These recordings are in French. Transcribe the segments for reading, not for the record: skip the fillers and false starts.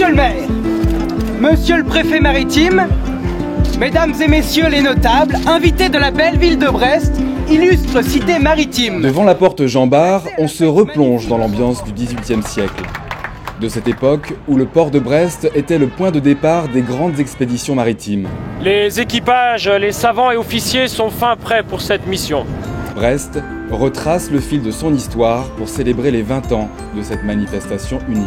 Monsieur le maire, monsieur le préfet maritime, mesdames et messieurs les notables, invités de la belle ville de Brest, illustre cité maritime. Devant la porte Jean-Bart, on se replonge dans l'ambiance du XVIIIe siècle. De cette époque où le port de Brest était le point de départ des grandes expéditions maritimes. Les équipages, les savants et officiers sont fin prêts pour cette mission. Brest retrace le fil de son histoire pour célébrer les 20 ans de cette manifestation unique.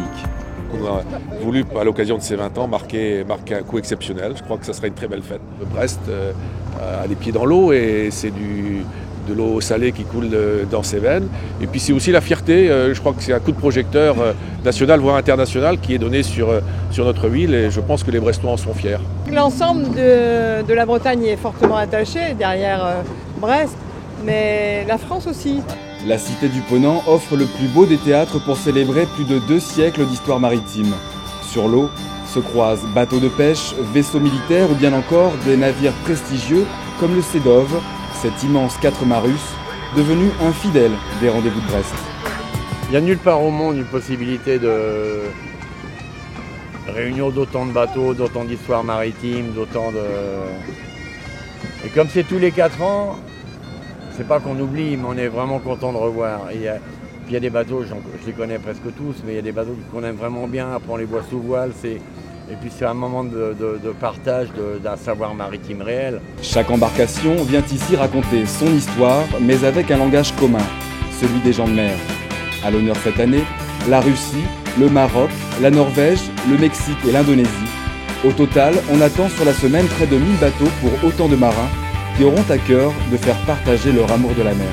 On a voulu, à l'occasion de ces 20 ans, marquer un coup exceptionnel. Je crois que ça sera une très belle fête. Brest a les pieds dans l'eau et c'est de l'eau salée qui coule dans ses veines. Et puis c'est aussi la fierté, je crois que c'est un coup de projecteur national voire international qui est donné sur notre ville et je pense que les Brestois en sont fiers. L'ensemble de la Bretagne est fortement attaché derrière Brest, mais la France aussi. La cité du Ponant offre le plus beau des théâtres pour célébrer plus de 2 siècles d'histoire maritime. Sur l'eau se croisent bateaux de pêche, vaisseaux militaires ou bien encore des navires prestigieux comme le Sedov, cet immense 4-mâts russe, devenu un fidèle des rendez-vous de Brest. Il n'y a nulle part au monde une possibilité de réunion d'autant de bateaux, d'autant d'histoires maritimes, d'autant de... Et comme c'est tous les 4 ans, c'est pas qu'on oublie, mais on est vraiment content de revoir. Puis il y a des bateaux, je les connais presque tous, mais il y a des bateaux qu'on aime vraiment bien, après on les voit sous voile, et puis c'est un moment de partage d'un savoir maritime réel. Chaque embarcation vient ici raconter son histoire, mais avec un langage commun, celui des gens de mer. À l'honneur cette année, la Russie, le Maroc, la Norvège, le Mexique et l'Indonésie. Au total, on attend sur la semaine près de 1000 bateaux pour autant de marins qui auront à cœur de faire partager leur amour de la mer.